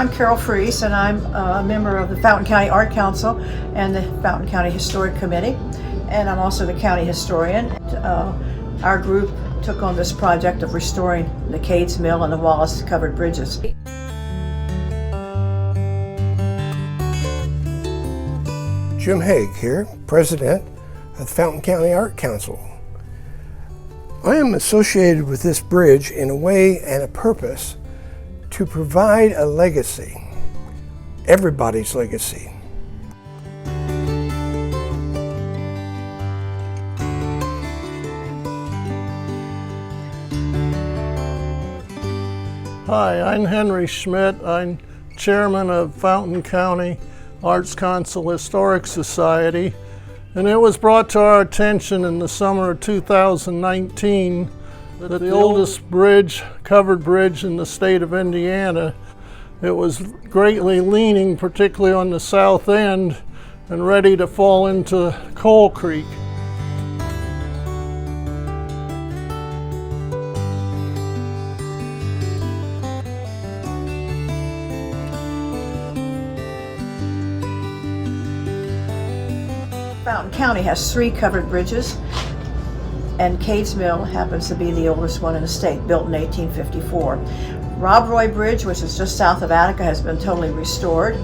I'm Carol Freese, and I'm a member of the Fountain County Art Council and the Fountain County Historic Committee, and I'm also the county historian. Our group took on this project of restoring the Cade's Mill and the Wallace covered bridges. Jim Haig here, President of the Fountain County Art Council. I am associated with this bridge in a way and a purpose to provide a legacy, everybody's legacy. Hi, I'm Henry Schmidt. I'm chairman of Fountain County Arts Council Historic Society, and it was brought to our attention in the summer of 2019 that the oldest bridge, covered bridge in the state of Indiana, it was greatly leaning, particularly on the south end, and ready to fall into Coal Creek. Fountain County has 3 covered bridges, and Cade's Mill happens to be the oldest one in the state, built in 1854. Rob Roy Bridge, which is just south of Attica, has been totally restored,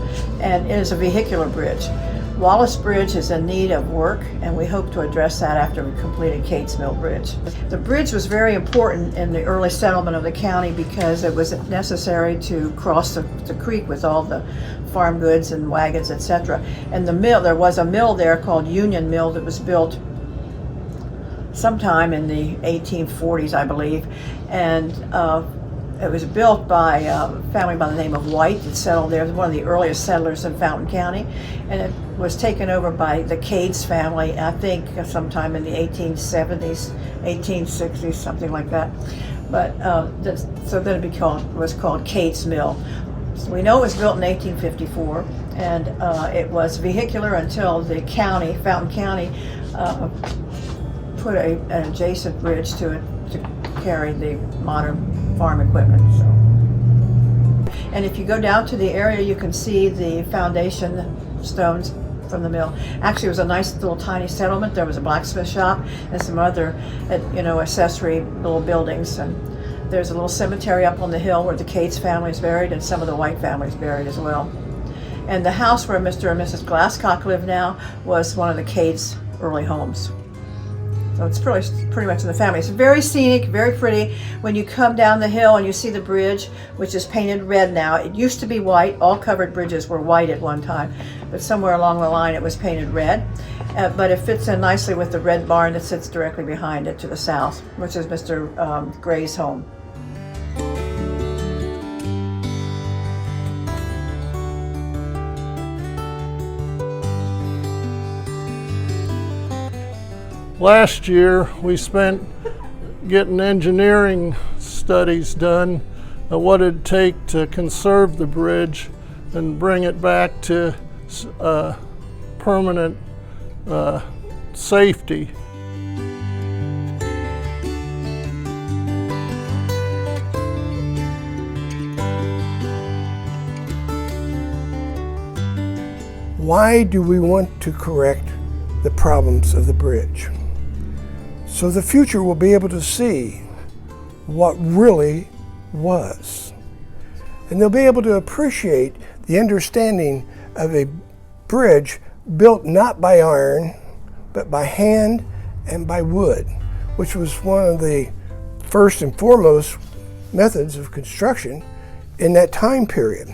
and it is a vehicular bridge. Wallace Bridge is in need of work, and we hope to address that after we completed Cade's Mill Bridge. The bridge was very important in the early settlement of the county because it was necessary to cross the creek with all the farm goods and wagons, etc. And the mill, there was a mill there called Union Mill that was built sometime in the 1840s, I believe, and it was built by a family by the name of White that settled there. It was one of the earliest settlers in Fountain County, and it was taken over by the Cade's family, I think sometime in the 1870s, 1860s, something like that. But so then it was called Cade's Mill. So we know it was built in 1854, and it was vehicular until the county, Fountain County, put an adjacent bridge to it to carry the modern farm equipment. So. And if you go down to the area, you can see the foundation stones from the mill. Actually, it was a nice little tiny settlement. There was a blacksmith shop and some other, accessory little buildings. And there's a little cemetery up on the hill where the Cade's family is buried, and some of the White family is buried as well. And the house where Mr. and Mrs. Glasscock live now was one of the Cade's early homes. So it's pretty much in the family. It's very scenic, very pretty. When you come down the hill and you see the bridge, which is painted red now. It used to be white. All covered bridges were white at one time, but somewhere along the line it was painted red. But it fits in nicely with the red barn that sits directly behind it to the south, which is Mr. Gray's home. Last year, we spent getting engineering studies done of what it'd take to conserve the bridge and bring it back to permanent safety. Why do we want to correct the problems of the bridge? So the future will be able to see what really was. And they'll be able to appreciate the understanding of a bridge built not by iron, but by hand and by wood, which was one of the first and foremost methods of construction in that time period.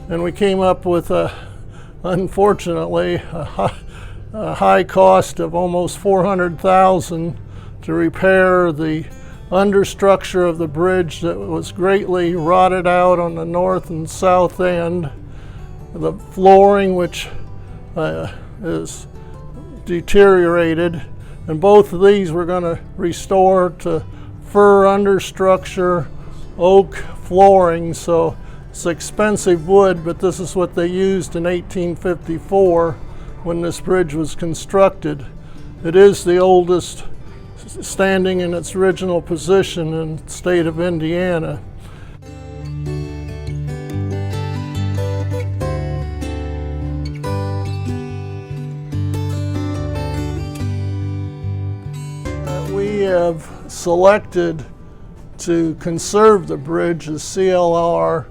And we came up with unfortunately, a high cost of almost $400,000 to repair the understructure of the bridge that was greatly rotted out on the north and south end. The flooring, which is deteriorated, and both of these we're going to restore to fir understructure, oak flooring. So it's expensive wood, but this is what they used in 1854 when this bridge was constructed. It is the oldest standing in its original position in the state of Indiana. We have selected to conserve the bridge as CLR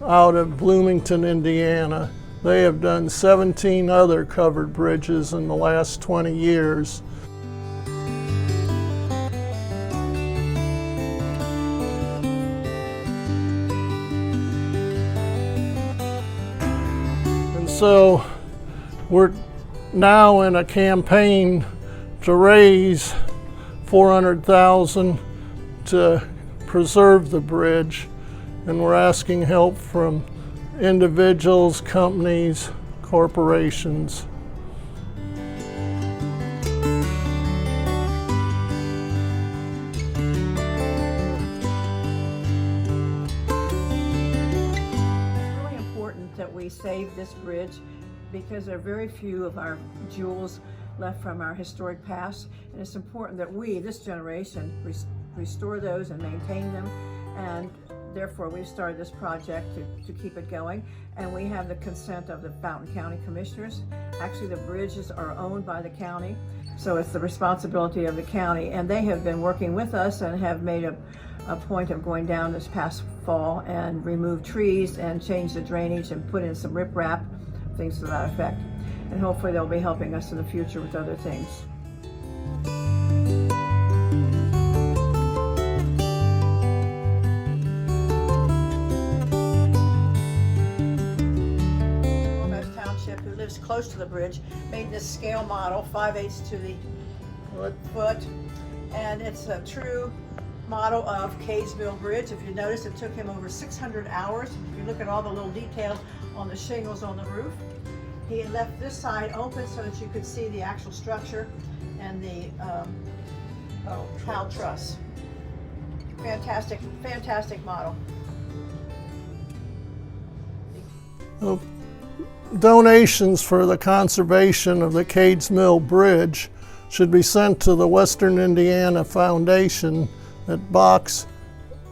out of Bloomington, Indiana. They have done 17 other covered bridges in the last 20 years. And so we're now in a campaign to raise $400,000 to preserve the bridge, and we're asking help from individuals, companies, corporations. It's really important that we save this bridge because there are very few of our jewels left from our historic past, and it's important that we, this generation, restore those and maintain them, and therefore we've started this project to keep it going, and we have the consent of the Fountain County Commissioners. Actually, the bridges are owned by the county, so it's the responsibility of the county, and they have been working with us and have made a point of going down this past fall and remove trees and change the drainage and put in some riprap, things to that effect. And hopefully they'll be helping us in the future with other things. Foremost Township, who lives close to the bridge, made this scale model, 5/8 to the foot, and it's a true model of Cade's Mill Bridge. If you notice, it took him over 600 hours. If you look at all the little details on the shingles on the roof. He had left this side open so that you could see the actual structure and the pile truss. Fantastic, fantastic model. Well, donations for the conservation of the Cade's Mill Bridge should be sent to the Western Indiana Foundation at Box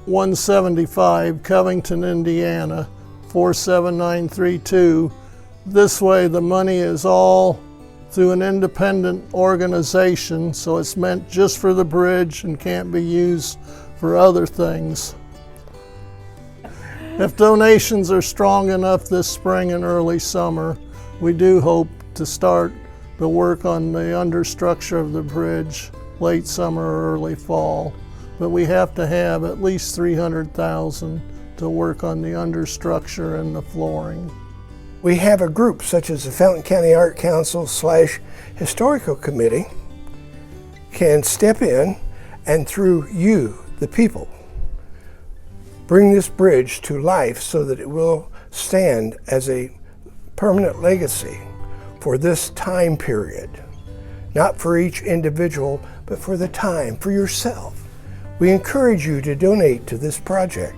175, Covington, Indiana, 47932. This way the money is all through an independent organization, so it's meant just for the bridge and can't be used for other things. If donations are strong enough this spring and early summer, we do hope to start the work on the understructure of the bridge late summer or early fall. But we have to have at least $300,000 to work on the understructure and the flooring. We have a group such as the Fountain County Art Council / Historical Committee can step in and through you, the people, bring this bridge to life so that it will stand as a permanent legacy for this time period. Not for each individual, but for the time, for yourself. We encourage you to donate to this project.